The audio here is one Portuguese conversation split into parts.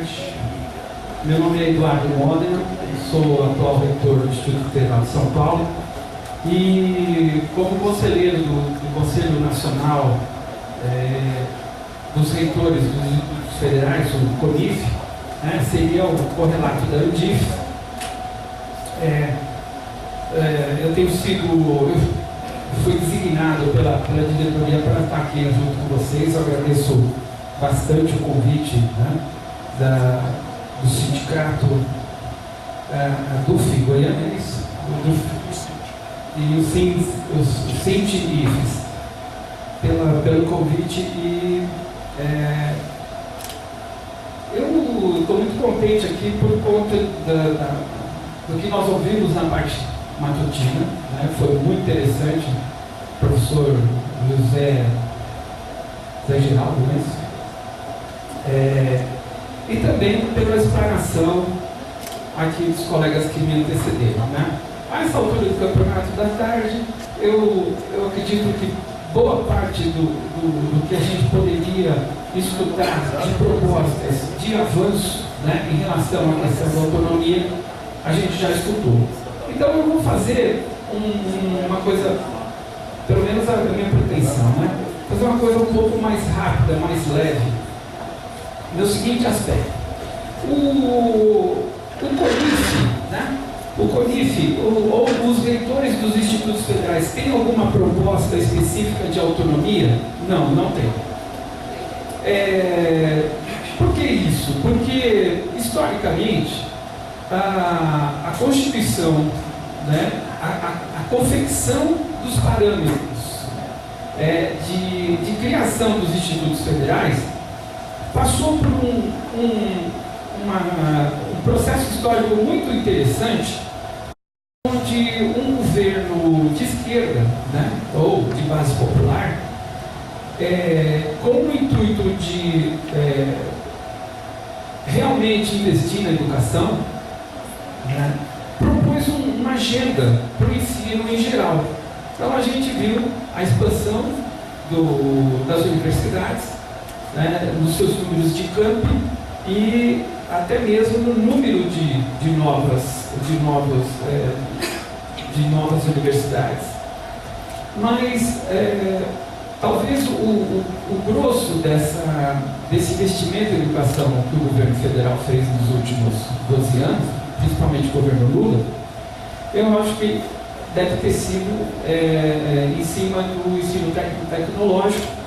tarde. Meu nome é Eduardo Modena, sou atual reitor do Instituto Federal de São Paulo e, como conselheiro do Conselho Nacional dos Reitores dos Institutos Federais, o CONIF, seria o correlato da UDIF. Eu fui designado pela diretoria para estar aqui junto com vocês. Eu agradeço bastante o convite do sindicato DUF Goianense e os Sinti-IFES pelo convite. E eu estou muito contente aqui por conta do que nós ouvimos na parte matutina, foi muito interessante, professor José Geraldo, e também pela explanação aqui dos colegas que me antecederam. A essa altura do campeonato da tarde, eu acredito que boa parte do que a gente poderia escutar de propostas de avanço em relação à questão da autonomia, a gente já escutou. Então eu vou fazer uma coisa, pelo menos a minha pretensão, fazer uma coisa um pouco mais rápida, mais leve, no seguinte aspecto. O CONIF, ou os reitores dos institutos federais, têm alguma proposta específica de autonomia? Não tem. Por que isso? Porque, historicamente, a Constituição, a confecção dos parâmetros de criação dos institutos federais passou por um processo histórico muito interessante, onde um governo de esquerda, ou de base popular, com o intuito de realmente investir na educação, propôs uma agenda para o ensino em geral. Então a gente viu a expansão das universidades, nos seus números de campi e até mesmo no número de novas universidades. Mas talvez o grosso desse investimento em educação que o governo federal fez nos últimos 12 anos, principalmente o governo Lula, eu acho que deve ter sido em cima do ensino tecnológico,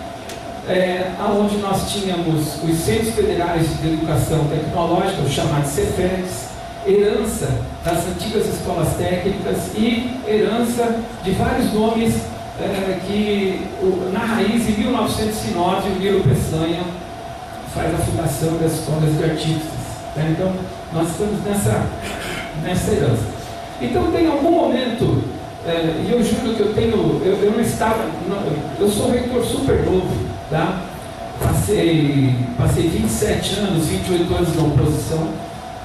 onde nós tínhamos os Centros Federais de Educação Tecnológica, os chamados CEFETs, herança das antigas escolas técnicas e herança de vários nomes que, na raiz, em 1909, o Miro Peçanha faz a fundação das escolas de artistas. Então, nós estamos nessa herança. Então, tem algum momento, e eu juro que eu não estava, eu sou reitor super novo, Passei 27 anos, 28 anos na oposição.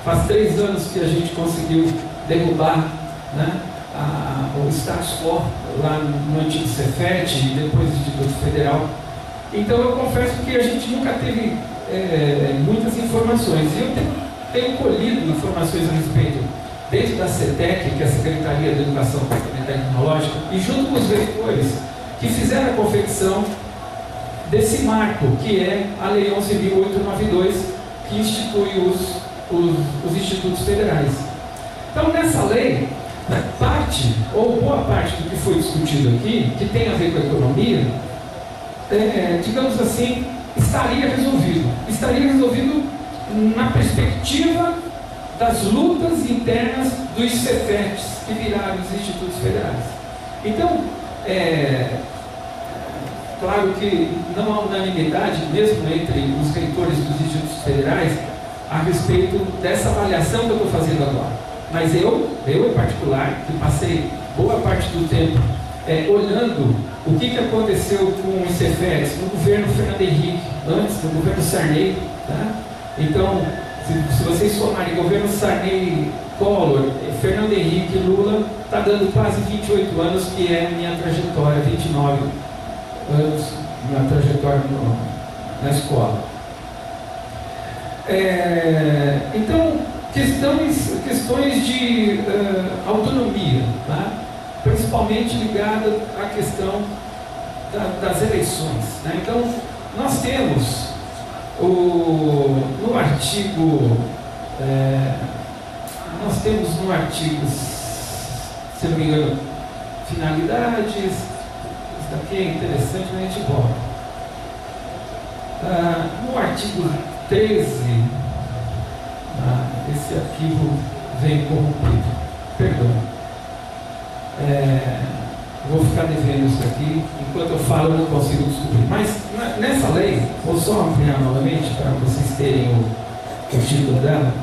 Faz 3 anos que a gente conseguiu derrubar o status quo lá no antigo Cefet e depois do Instituto Federal. Então eu confesso que a gente nunca teve muitas informações. Eu tenho colhido informações a respeito, dentro da CETEC, que é a Secretaria de Educação Técnica e Tecnológica, e junto com os reitores que fizeram a confecção desse marco, que é a Lei 11.892, que institui os institutos federais. Então, nessa lei, parte, ou boa parte do que foi discutido aqui, que tem a ver com a economia, digamos assim, estaria resolvido. Estaria resolvido na perspectiva das lutas internas dos CEFETs, que viraram os institutos federais. Então, claro que não há unanimidade, mesmo entre os reitores dos institutos federais, a respeito dessa avaliação que eu estou fazendo agora. Mas eu em particular, que passei boa parte do tempo olhando o que aconteceu com os CEFETs no governo Fernando Henrique, antes do governo Sarney, Então, se vocês somarem governo Sarney, Collor, Fernando Henrique e Lula, está dando quase 28 anos, que é a minha trajetória, 29 anos, minha trajetória na escola. Então, questões de autonomia, tá? Principalmente ligada à questão das eleições, né? Então, nós temos no artigo, se não me engano, finalidades, isso daqui é interessante, mas a gente volta. No artigo 13, esse arquivo vem corrompido, perdão. Vou ficar devendo isso aqui, enquanto eu falo eu não consigo descobrir. Mas nessa lei, vou só ampliar novamente para vocês terem o título dela.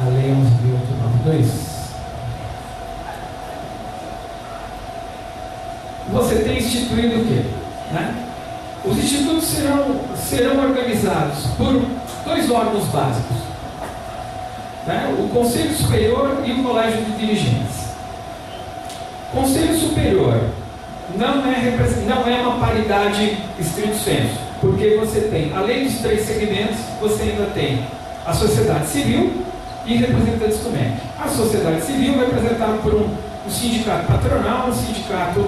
A lei 11.892. Você tem instituído o quê? Né? Os institutos serão organizados por dois órgãos básicos, né? O Conselho Superior e o Colégio de Dirigentes. Conselho Superior não é uma paridade estrito sensu, porque você tem, além dos três segmentos, você ainda tem a sociedade civil e representantes do MEC. A sociedade civil é representada por um sindicato patronal, um sindicato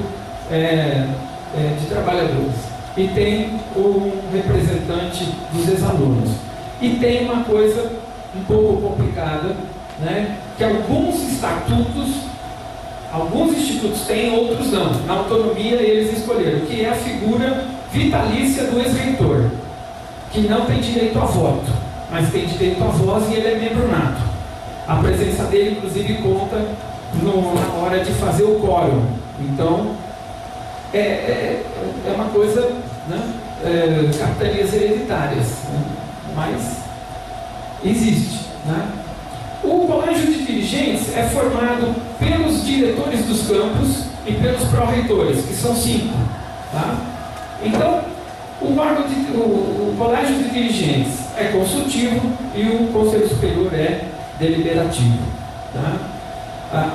de trabalhadores, e tem um representante dos ex-alunos. E tem uma coisa um pouco complicada, né, que alguns institutos têm, outros não. Na autonomia eles escolheram, que é a figura vitalícia do ex-reitor, que não tem direito a voto, mas tem direito a voz e ele é membro nato. A presença dele, inclusive, conta na hora de fazer o quórum. Então, é uma coisa, né, capitanias hereditárias, né, mas existe, né? O colégio de dirigentes é formado pelos diretores dos campos e pelos pró-reitores, que são 5. Tá? Então, o colégio de dirigentes é consultivo e o Conselho Superior é deliberativo. Tá?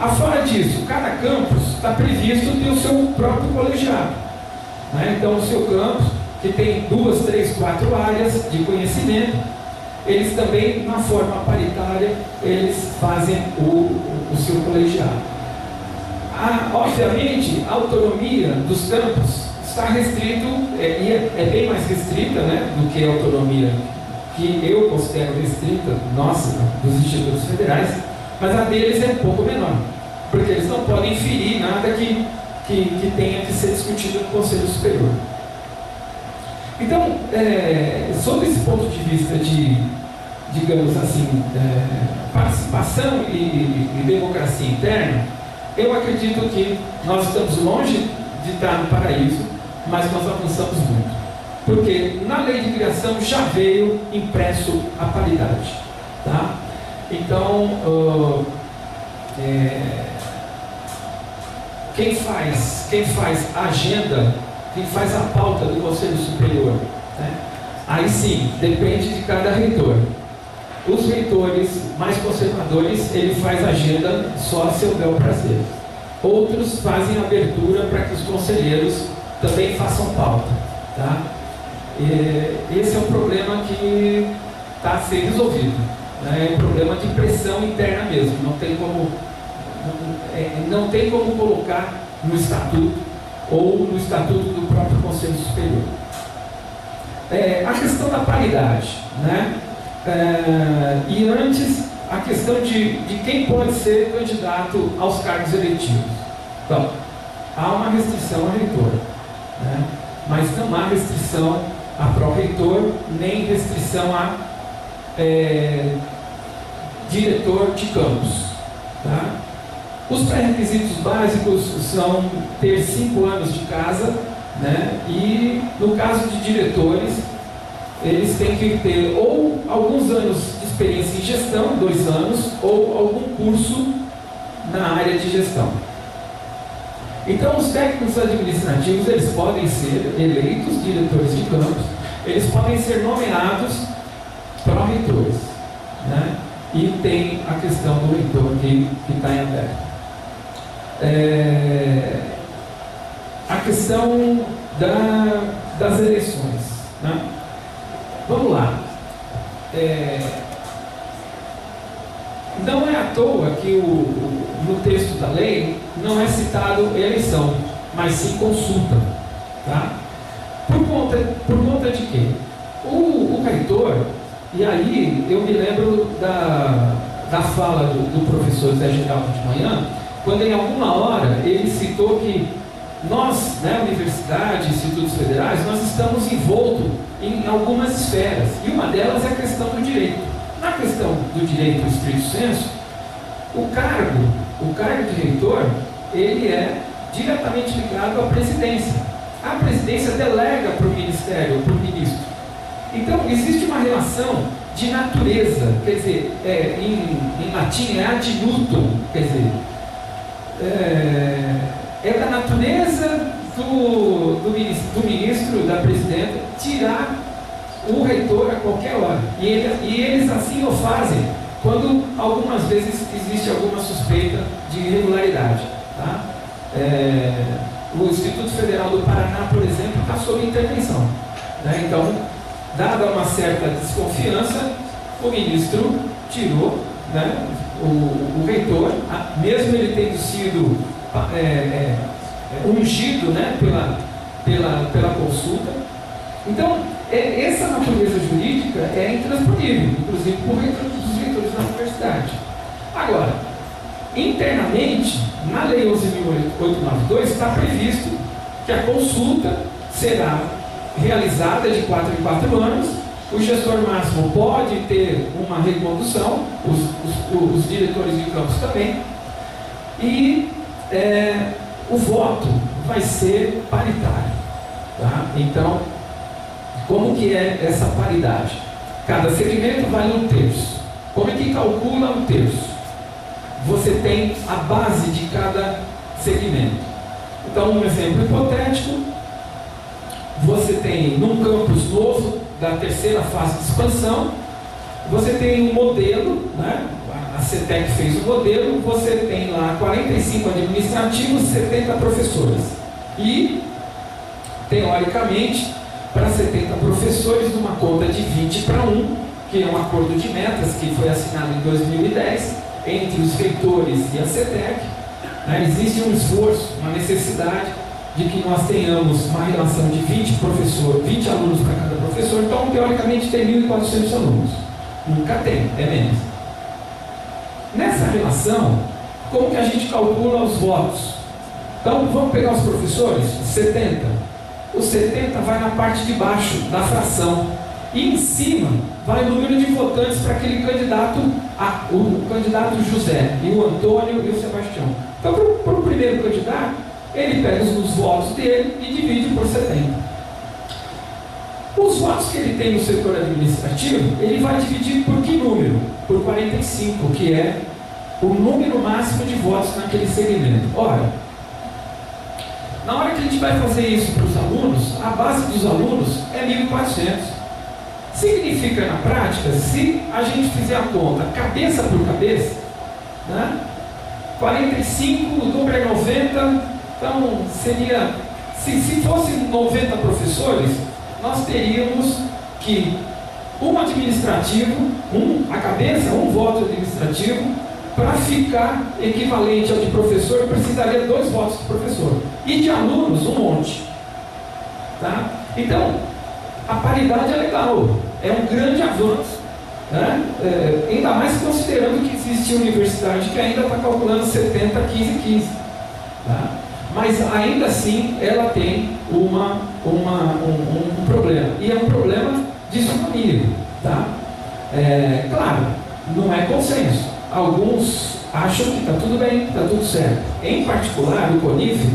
Afora disso, cada campus está previsto ter o seu próprio colegiado. Né? Então, o seu campus, que tem 2, 3, 4 áreas de conhecimento, eles também, na forma paritária, eles fazem o seu colegiado. Obviamente, a autonomia dos campos está restrito, e é bem mais restrita, né, do que a autonomia que eu considero restrita, nossa, dos institutos federais, mas a deles é um pouco menor, porque eles não podem inferir nada que tenha que ser discutido no Conselho Superior. Então, sob esse ponto de vista de, digamos assim, participação e democracia interna, eu acredito que nós estamos longe de estar no paraíso, mas nós avançamos muito. Porque na lei de criação já veio impresso a paridade. Tá? Então, quem faz a agenda, quem faz a pauta do Conselho Superior, né? Aí sim, depende de cada reitor. Os reitores mais conservadores, ele faz a agenda só a seu bel prazer. Outros fazem abertura para que os conselheiros também façam pauta. Tá? Esse é um problema que está a ser resolvido. Né? É um problema de pressão interna mesmo. Não tem como colocar no estatuto ou no estatuto do próprio Conselho Superior. A questão da paridade, né? E antes, a questão de quem pode ser candidato aos cargos eletivos. Então, há uma restrição ao reitor, né? Mas não há restrição a pró-reitor, nem restrição a diretor de campus. Tá? Os pré-requisitos básicos são ter 5 anos de casa, né? E no caso de diretores, eles têm que ter ou alguns anos de experiência em gestão, 2 anos, ou algum curso na área de gestão. Então, os técnicos administrativos, eles podem ser eleitos diretores de campus, eles podem ser nomeados pró-reitores, né? E tem a questão do reitor que está em aberto. A questão das eleições, né? Vamos lá. Não é à toa que no texto da lei não é citado eleição, mas sim consulta. Tá? Por conta de quê? O reitor, e aí eu me lembro da fala do professor Zé Geraldo de manhã, quando em alguma hora ele citou que nós, né, universidade, institutos federais, nós estamos envoltos em algumas esferas, e uma delas é a questão do direito. Na questão do direito estrito sensu, o cargo de reitor, ele é diretamente ligado à presidência. A presidência delega para o ministério, para o ministro. Então, existe uma relação de natureza, quer dizer, em latim é ad nutum, quer dizer, é da natureza do ministro, da presidenta, tirar o reitor a qualquer hora. E eles assim o fazem quando algumas vezes existe alguma suspeita de irregularidade. Tá? O Instituto Federal do Paraná, por exemplo, está sob intervenção. Né? Então, dada uma certa desconfiança, o ministro tirou, né, o reitor, mesmo ele tendo sido ungido, né, pela consulta. Então, essa natureza jurídica é intransponível, inclusive por dos reitores da universidade. Agora, internamente, na Lei 11.892 está previsto que a consulta será realizada de 4 em 4 anos, o gestor máximo pode ter uma recondução, os diretores de campus também, e o voto vai ser paritário. Tá? Então, como que é essa paridade? Cada segmento vale 1/3. Como é que calcula 1/3? Você tem a base de cada segmento. Então, um exemplo hipotético, você tem num campus novo, da terceira fase de expansão, você tem um modelo, né? A CETEC fez o modelo, você tem lá 45 administrativos, 70 professores. E, teoricamente, para 70 professores, numa conta de 20/1, que é um acordo de metas que foi assinado em 2010 entre os reitores e a CETEC, né, existe um esforço, uma necessidade de que nós tenhamos uma relação de 20 alunos para cada professor, então, teoricamente, tem 1.400 alunos. Nunca tem, é menos. Nessa relação, como que a gente calcula os votos? Então, vamos pegar os professores, 70. Os 70 vai na parte de baixo da fração. E em cima vai o número de votantes para aquele candidato, o candidato José, e o Antônio e o Sebastião. Então, para o primeiro candidato, ele pega os votos dele e divide por 70. Os votos que ele tem no setor administrativo, ele vai dividir por que número? Por 45, que é o número máximo de votos naquele segmento. Ora, na hora que a gente vai fazer isso para os alunos, a base dos alunos é 1.400. Significa, na prática, se a gente fizer a conta cabeça por cabeça, né, 45 dobra 90, então seria, se fossem 90 professores, nós teríamos que um administrativo, a cabeça, um voto administrativo, para ficar equivalente ao de professor, precisaria 2 votos de professor. E de alunos, um monte. Tá? Então, a paridade é legal, é um grande avanço. Né? Ainda mais considerando que existe universidade que ainda está calculando 70, 15, 15. Tá? Mas ainda assim, ela tem um problema. E é um problema de família. Tá? Claro, não é consenso. Alguns acham que está tudo bem, está tudo certo. Em particular, o CONIF,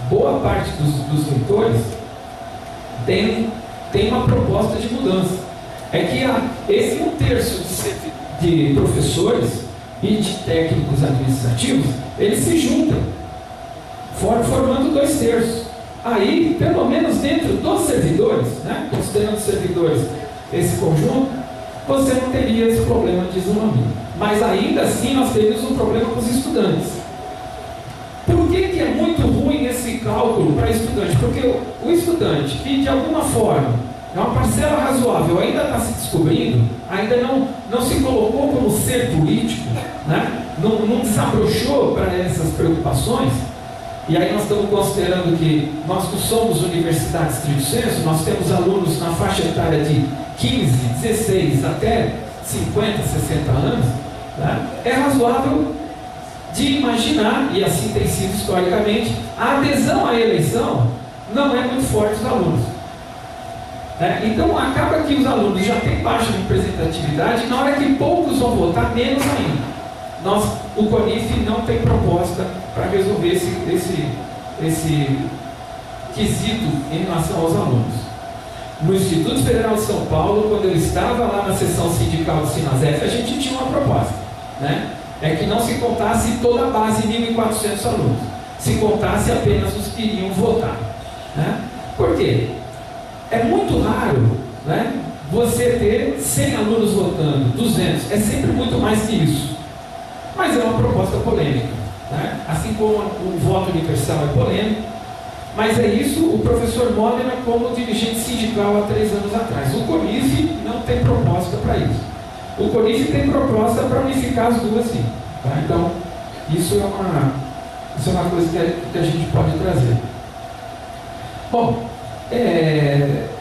boa parte dos reitores tem uma proposta de mudança. É que esse 1/3 de professores e de técnicos administrativos, eles se juntam, formando 2/3. Aí, pelo menos dentro dos servidores, né, considerando os servidores esse conjunto, você não teria esse problema de isolamento. Mas ainda assim nós teríamos um problema com os estudantes. Por que é muito ruim esse cálculo para estudante? Porque o estudante que de alguma forma É uma parcela razoável, ainda está se descobrindo, ainda não se colocou como ser político, né? Não desabrochou para essas preocupações. E aí nós estamos considerando que nós não somos universidade estrito sensu, nós temos alunos na faixa etária de 15, 16 até 50, 60 anos, né? É razoável de imaginar, e assim tem sido historicamente, a adesão à eleição não é muito forte dos alunos. Então acaba que os alunos já têm baixa representatividade, e na hora que poucos vão votar, menos ainda. O CONIF não tem proposta para resolver esse quesito em relação aos alunos. No Instituto Federal de São Paulo, quando eu estava lá na seção sindical do Sinasef, a gente tinha uma proposta, né? É que não se contasse toda a base, 1.400 alunos, se contasse apenas os que iriam votar, né? Por quê? É muito raro, né, você ter 100 alunos votando, 200, é sempre muito mais que isso. Mas é uma proposta polêmica, né? Assim como o voto universal é polêmico, mas é isso o professor Modena como dirigente sindical há 3 anos atrás. O CONIF não tem proposta para isso. O CONIF tem proposta para unificar as duas, sim. Tá? Então, isso é uma coisa que a gente pode trazer. Bom,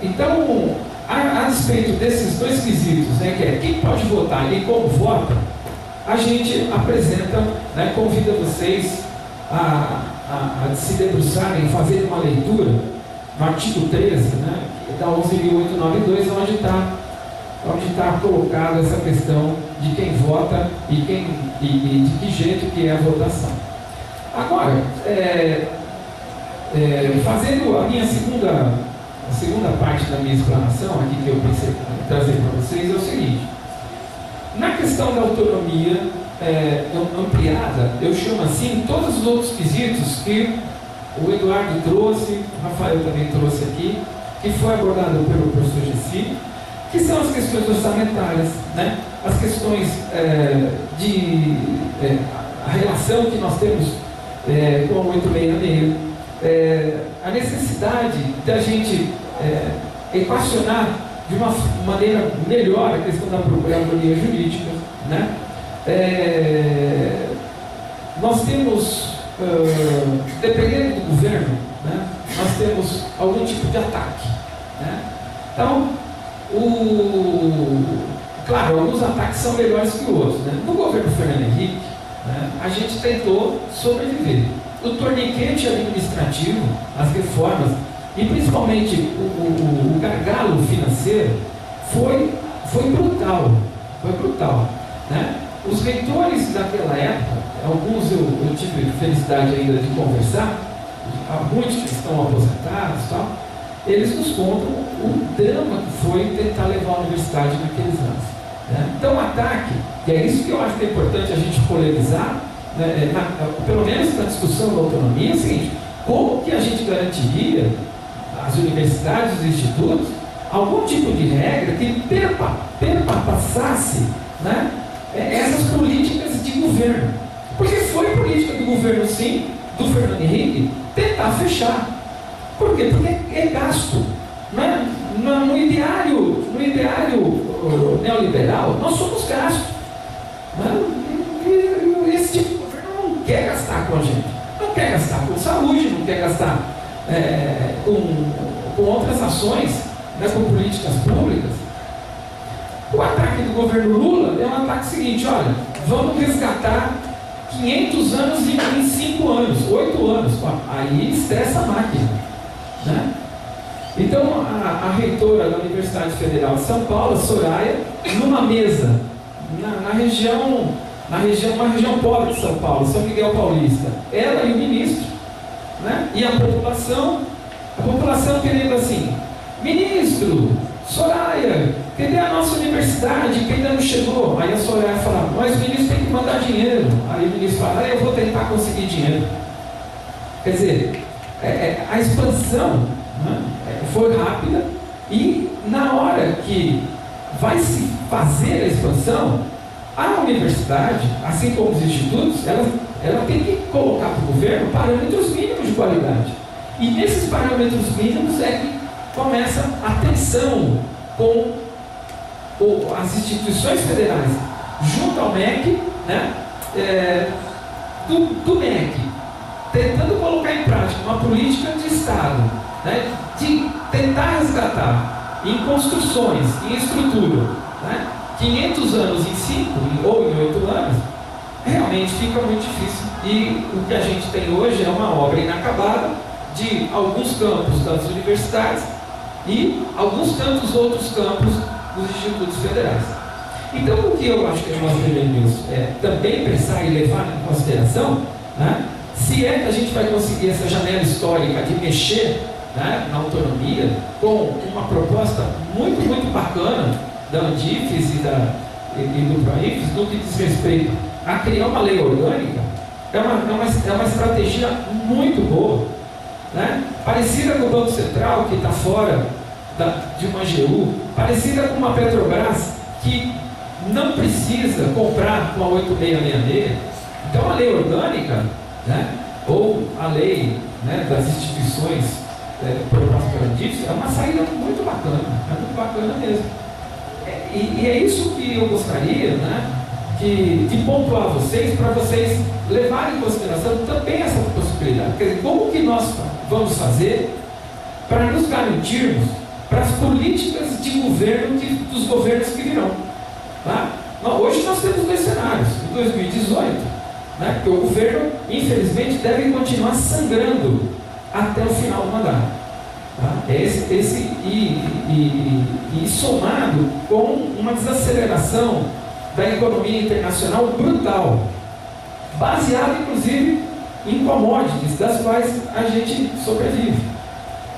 então, a respeito desses dois quesitos, né, que é quem pode votar e como vota, a gente apresenta, né, convida vocês a se debruçarem, fazerem uma leitura no artigo 13, né, da 11.892, onde está colocada essa questão de quem vota e de que jeito que é a votação. Agora, fazendo a minha segunda parte da minha explanação aqui que eu pensei trazer para vocês é o seguinte: na questão da autonomia ampliada, eu chamo assim todos os outros quesitos que o Eduardo trouxe, o Rafael também trouxe aqui, que foi abordado pelo professor Gessi, que são as questões orçamentárias, né? As questões a relação que nós temos com o 866, a necessidade da gente equacionar de uma maneira melhor a questão da procuradoria jurídica, né? Nós temos, dependendo do governo, né, nós temos algum tipo de ataque, né? Então, claro, alguns ataques são melhores que outros, né? No governo Fernando Henrique, né, a gente tentou sobreviver. O torniquete administrativo, as reformas, e principalmente o gargalo financeiro foi brutal, né? Os reitores daquela época, alguns eu tive felicidade ainda de conversar, há muitos que estão aposentados e tal, eles nos contam o drama que foi tentar levar a universidade naqueles anos, né? Então o ataque, e é isso que eu acho que é importante a gente polemizar, né, pelo menos na discussão da autonomia, é o seguinte: como que a gente garantiria às universidades e institutos algum tipo de regra que perpassasse, né, essas políticas de governo? Porque foi política do governo, sim, do Fernando Henrique, tentar fechar. Por quê? Porque é gasto, né? No ideário neoliberal, nós somos gastos, né? E esse tipo de governo não quer gastar com a gente, não quer gastar com saúde, não quer gastar com outras ações, né, com políticas públicas. O ataque do governo Lula é um ataque seguinte: olha, vamos resgatar 500 anos em 5 anos, 8 anos, aí estressa a máquina, né? Então a reitora da Universidade Federal de São Paulo, Soraya, numa mesa na região, uma região pobre de São Paulo, São Miguel Paulista, ela e o ministro, né? E a população querendo assim: ministro, Soraya, cadê a nossa universidade que ainda não chegou? Aí a Soraya fala: mas o ministro tem que mandar dinheiro. Aí o ministro fala: eu vou tentar conseguir dinheiro. Quer dizer, a expansão, né, foi rápida, e na hora que vai se fazer a expansão, a universidade, assim como os institutos, ela tem que colocar para o governo parâmetros mínimos de qualidade. E nesses parâmetros mínimos é que começa a tensão com as instituições federais, junto ao MEC, né, do MEC, tentando colocar em prática uma política de Estado, né, de tentar resgatar em construções, em estrutura, né, 500 anos em 5 ou em 8 anos, realmente fica muito difícil. E o que a gente tem hoje é uma obra inacabada de alguns campos das universidades e alguns tantos outros campos dos institutos federais. Então, o que eu acho que nós devemos também pensar e levar em consideração, né, se é que a gente vai conseguir essa janela histórica de mexer, né, na autonomia, com uma proposta muito, muito bacana da Andifes e do Proinfes, no que diz respeito a criar uma lei orgânica, é uma estratégia muito boa, né? Parecida com o Banco Central, que está fora de uma AGU, parecida com uma Petrobras, que não precisa comprar com a 8666. Então, a lei orgânica, né, ou a lei, né, das instituições propostas pela Andifes, é uma saída muito bacana mesmo. E é isso que eu gostaria, né, de pontuar a vocês, para vocês levarem em consideração também essa possibilidade. Quer dizer, como que nós vamos fazer para nos garantirmos para as políticas de governo dos governos que virão? Tá? Hoje nós temos dois cenários. Em 2018, né, que o governo, infelizmente, deve continuar sangrando até o final do mandato. Tá? E somado com uma desaceleração da economia internacional brutal, baseada inclusive em commodities, das quais a gente sobrevive.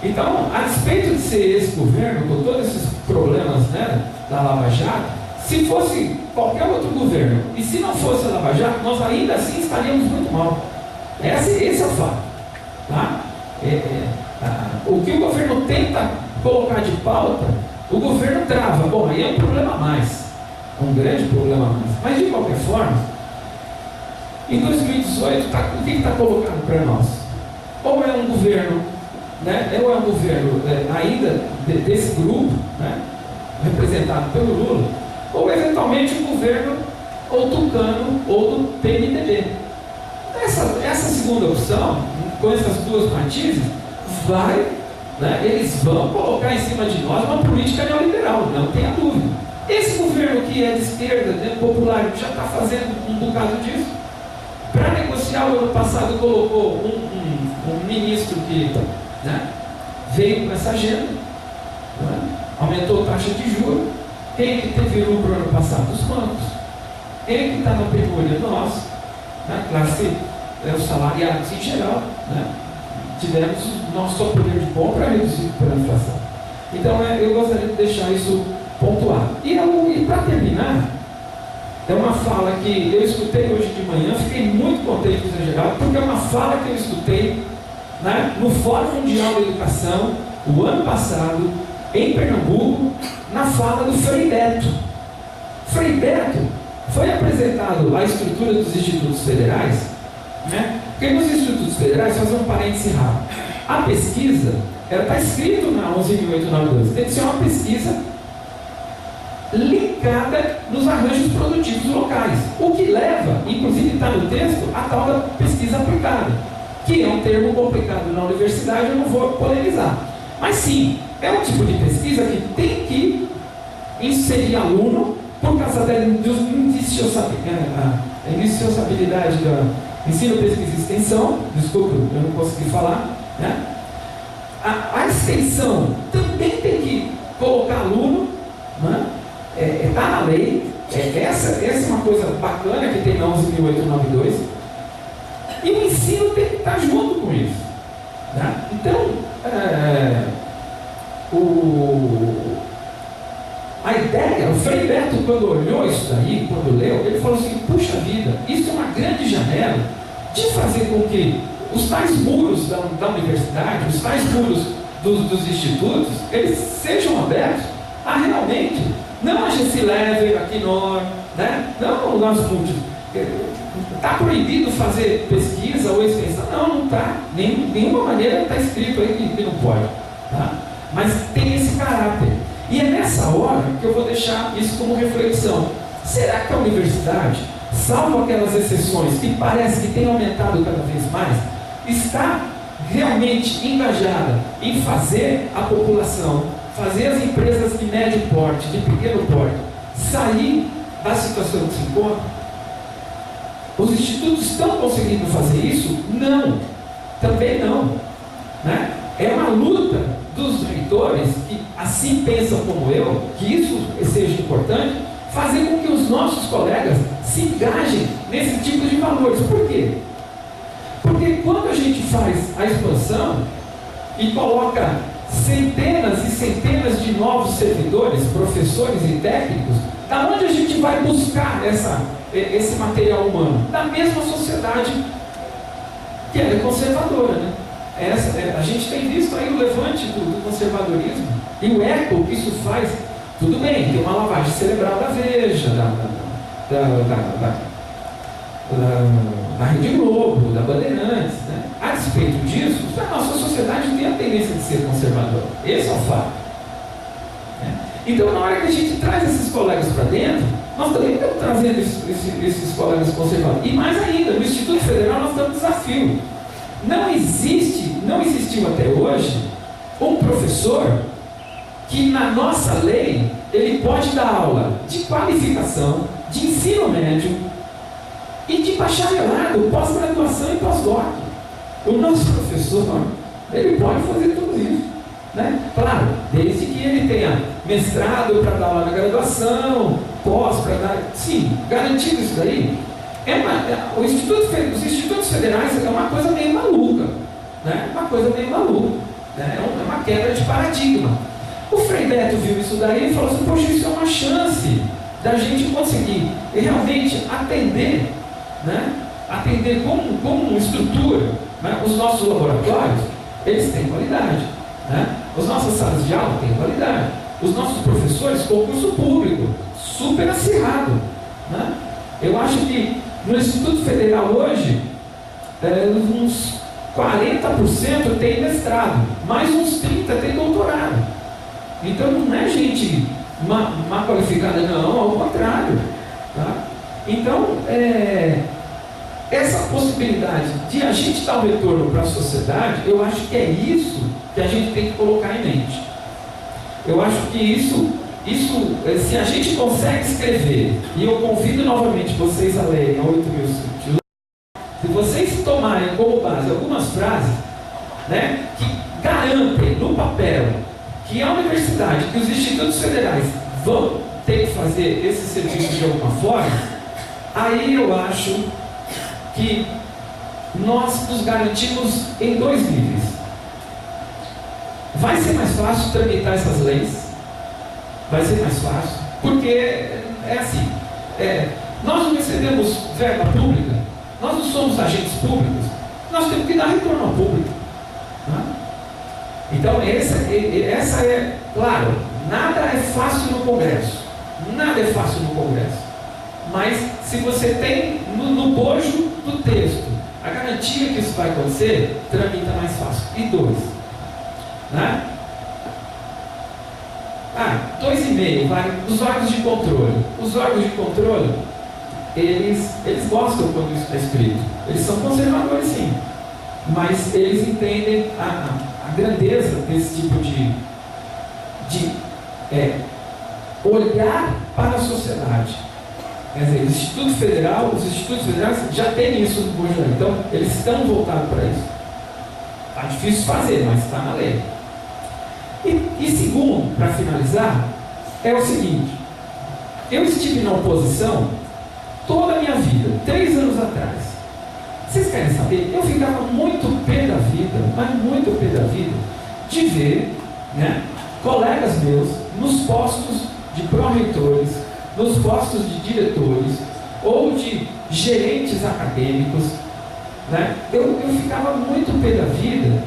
Então, a despeito de ser esse governo, com todos esses problemas, né, da Lava Jato, se fosse qualquer outro governo, e se não fosse a Lava Jato, nós ainda assim estaríamos muito mal. Esse é o fato. Tá? O que o governo tenta colocar de pauta, o governo trava. Bom, aí é um problema a mais, um grande problema a mais. Mas de qualquer forma, em 2018, o que está colocado para nós? Ou é um governo, né, ou é um governo ainda desse grupo, né, representado pelo Lula, ou eventualmente um governo ou tucano ou do PMDB. Essa segunda opção, com essas duas matizes, eles vão colocar em cima de nós uma política neoliberal, não tenha dúvida. Esse governo que é de esquerda, popular, já está fazendo um bocado disso. Para negociar, o ano passado colocou um ministro que, né, veio com essa agenda, né, aumentou a taxa de juros. Quem que teve lucro ano passado? Os bancos. Quem que está na penúria? Nós, né, classe, os salariados em geral, né, tivemos o nosso poder de compra reduzido pela inflação. Então, eu gostaria de deixar isso pontuado. E para terminar, é uma fala que eu escutei hoje de manhã, fiquei muito contente com o geral, porque é uma fala que eu escutei, né, no Fórum Mundial da Educação, o ano passado, em Pernambuco, na fala do Frei Beto. Frei Beto foi apresentado a estrutura dos institutos federais, né? Porque nos institutos federais, fazer um parêntese rápido, a pesquisa, ela está escrito na 11.892, tem que ser uma pesquisa linkada nos arranjos produtivos locais, o que leva, inclusive está no texto, a tal da pesquisa aplicada, que é um termo complicado na universidade, eu não vou polemizar, mas sim, é um tipo de pesquisa que tem que inserir aluno por causa da indissociabilidade da ensino, pesquisa e extensão. Desculpa, eu não consegui falar, né? A extensão também tem que colocar aluno, né? Está na lei, essa é uma coisa bacana que tem na 11.892, e o ensino tem que estar junto com isso, né? Então, a ideia, o Frei Beto, quando olhou isso daí, quando leu, ele falou assim: puxa vida, isso é uma grande janela de fazer com que os tais muros da universidade, os tais muros dos institutos, eles sejam abertos a realmente, não a Gesilever, a Quinor, né? Não o nosso multi. Está proibido fazer pesquisa ou extensão? Não está. Nenhuma maneira está escrito aí que não pode. Tá? mas tem esse caráter. E é nessa hora que eu vou deixar isso como reflexão. Será que a universidade, salvo aquelas exceções que parece que tem aumentado cada vez mais, está realmente engajada em fazer a população, fazer as empresas de médio porte, de pequeno porte, sair da situação que se encontra? Os institutos estão conseguindo fazer isso? Não, também não, né? É uma luta dos reitores que assim pensam como eu, que isso seja importante, fazer com que os nossos colegas se engajem nesse tipo de valores. Por quê? Porque quando a gente faz a expansão e coloca centenas e centenas de novos servidores, professores e técnicos, da onde a gente vai buscar esse material humano? Da mesma sociedade que é conservadora, né? A gente tem visto aí o levante do conservadorismo e o eco que isso faz. Tudo bem, tem uma lavagem cerebral da Veja, da Rede Globo, da Bandeirantes, né? A despeito disso, a nossa sociedade tem a tendência de ser conservadora. Esse é o fato, né? Então, na hora que a gente traz esses colegas para dentro, nós também estamos trazendo esses colegas conservadores. E mais ainda, no Instituto Federal nós temos um desafio. Não existiu até hoje um professor que na nossa lei ele pode dar aula de qualificação, de ensino médio e de bacharelado, pós-graduação e pós-doc. O nosso professor, ele pode fazer tudo isso, né? Claro, desde que ele tenha mestrado para dar aula na graduação, pós para dar... Sim, garantido isso daí. Os institutos federais é uma coisa meio maluca, né? Uma coisa meio maluca, né? É uma quebra de paradigma. O Frei Beto viu isso daí e falou assim: poxa, isso é uma chance da gente conseguir realmente atender, né? Atender como estrutura, né? Os nossos laboratórios, eles têm qualidade, né? As nossas salas de aula têm qualidade. Os nossos professores, concurso público, super acirrado, né? Eu acho que no Instituto Federal hoje, uns 40% tem mestrado, mais uns 30% tem doutorado. Então não é gente má qualificada, não, ao contrário, tá? Então, essa possibilidade de a gente dar um retorno para a sociedade, eu acho que é isso que a gente tem que colocar em mente. Eu acho que isso, se a gente consegue escrever, e eu convido novamente vocês a lerem a 8.000 títulos, se vocês tomarem como base algumas frases, né, que garantem no papel que a universidade, que os institutos federais vão ter que fazer esse serviço de alguma forma, aí eu acho que nós nos garantimos em 2 níveis. Vai ser mais fácil tramitar essas leis, vai ser mais fácil, porque é assim, nós não recebemos verba pública, nós não somos agentes públicos, nós temos que dar retorno ao público, né? Então essa é, claro, nada é fácil no Congresso, nada é fácil no Congresso, mas se você tem no bojo do texto a garantia que isso vai acontecer, tramita mais fácil. E 2, né? 2,5, vai. Os órgãos de controle. Os órgãos de controle, eles gostam quando isso está escrito. Eles são conservadores, sim, mas eles entendem a grandeza desse tipo de olhar para a sociedade. Quer dizer, os institutos federais já têm isso no bojo, então eles estão voltados para isso. Está difícil fazer, mas está na lei. E segundo, para finalizar, é o seguinte: eu estive na oposição toda a minha vida, 3 anos atrás. Vocês querem saber? Eu ficava muito pé da vida, mas muito pé da vida, de ver, né, colegas meus nos postos de pró-reitores, nos postos de diretores ou de gerentes acadêmicos, né? Eu ficava muito pé da vida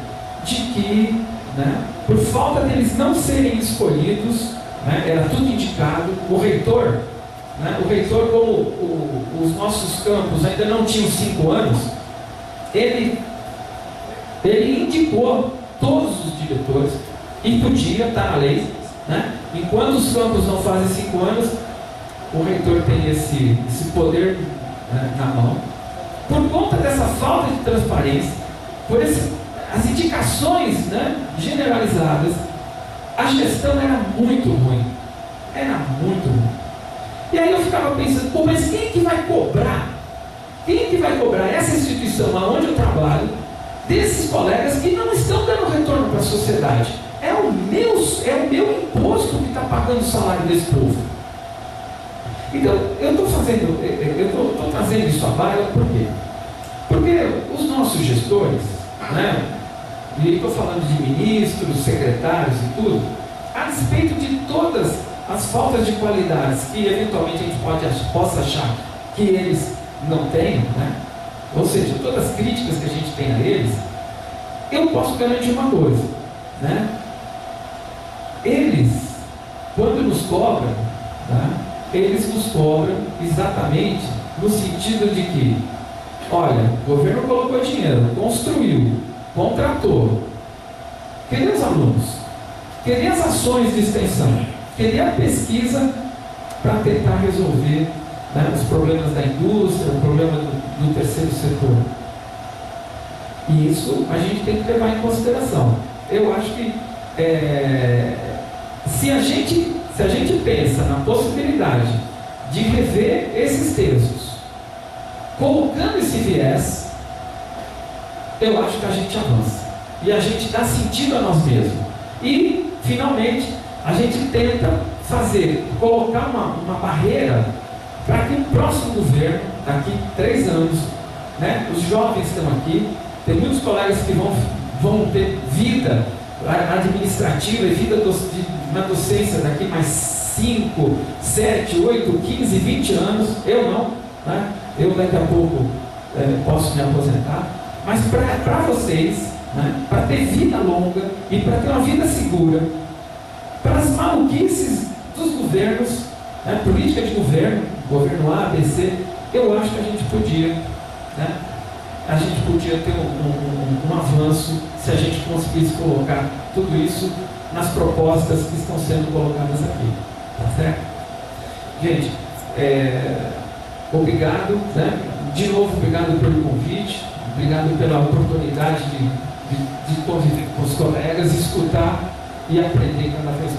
de que, né, por falta deles não serem escolhidos, né, era tudo indicado, o reitor, como os nossos campos ainda não tinham 5 anos, ele indicou todos os diretores, E podia, está na lei, né? Enquanto os campos não fazem 5 anos, o reitor tem esse poder, né, na mão. Por conta dessa falta de transparência, por as indicações, né, generalizadas, a gestão era muito ruim. Era muito ruim. E aí eu ficava pensando, pô, mas quem é que vai cobrar? Quem é que vai cobrar essa instituição aonde eu trabalho, desses colegas que não estão dando retorno para a sociedade? É o meu imposto que está pagando o salário desse povo. Então, eu estou trazendo isso à baila, por quê? Porque os nossos gestores, né, e estou falando de ministros, secretários e tudo, a respeito de todas as faltas de qualidades que eventualmente a gente possa achar que eles não têm, né, ou seja, todas as críticas que a gente tem a eles, eu posso garantir uma coisa, né? Eles, quando nos cobram, tá, eles nos cobram exatamente no sentido de que, olha, o governo colocou dinheiro, construiu, contratou, queria os alunos, queria as ações de extensão, queria a pesquisa para tentar resolver, né, os problemas da indústria, o problema do terceiro setor. E isso a gente tem que levar em consideração. Eu acho que se a gente pensa na possibilidade de rever esses textos, colocando esse viés, eu acho que a gente avança. E a gente dá sentido a nós mesmos. E, finalmente, a gente tenta colocar uma barreira para que o próximo governo, daqui 3 anos, né, os jovens estão aqui, tem muitos colegas que vão ter vida administrativa e vida na docência daqui mais 5, 7, 8, 15, 20 anos. Eu não, né? Eu daqui a pouco posso me aposentar, mas para vocês, né, para ter vida longa e para ter uma vida segura, para as maluquices dos governos, né, política de governo A, B, C, eu acho que a gente podia, né, ter um avanço se a gente conseguisse colocar tudo isso nas propostas que estão sendo colocadas aqui. Tá certo? Gente, obrigado, né? De novo, obrigado pelo convite, obrigado pela oportunidade de conviver com os colegas, escutar e aprender cada vez mais.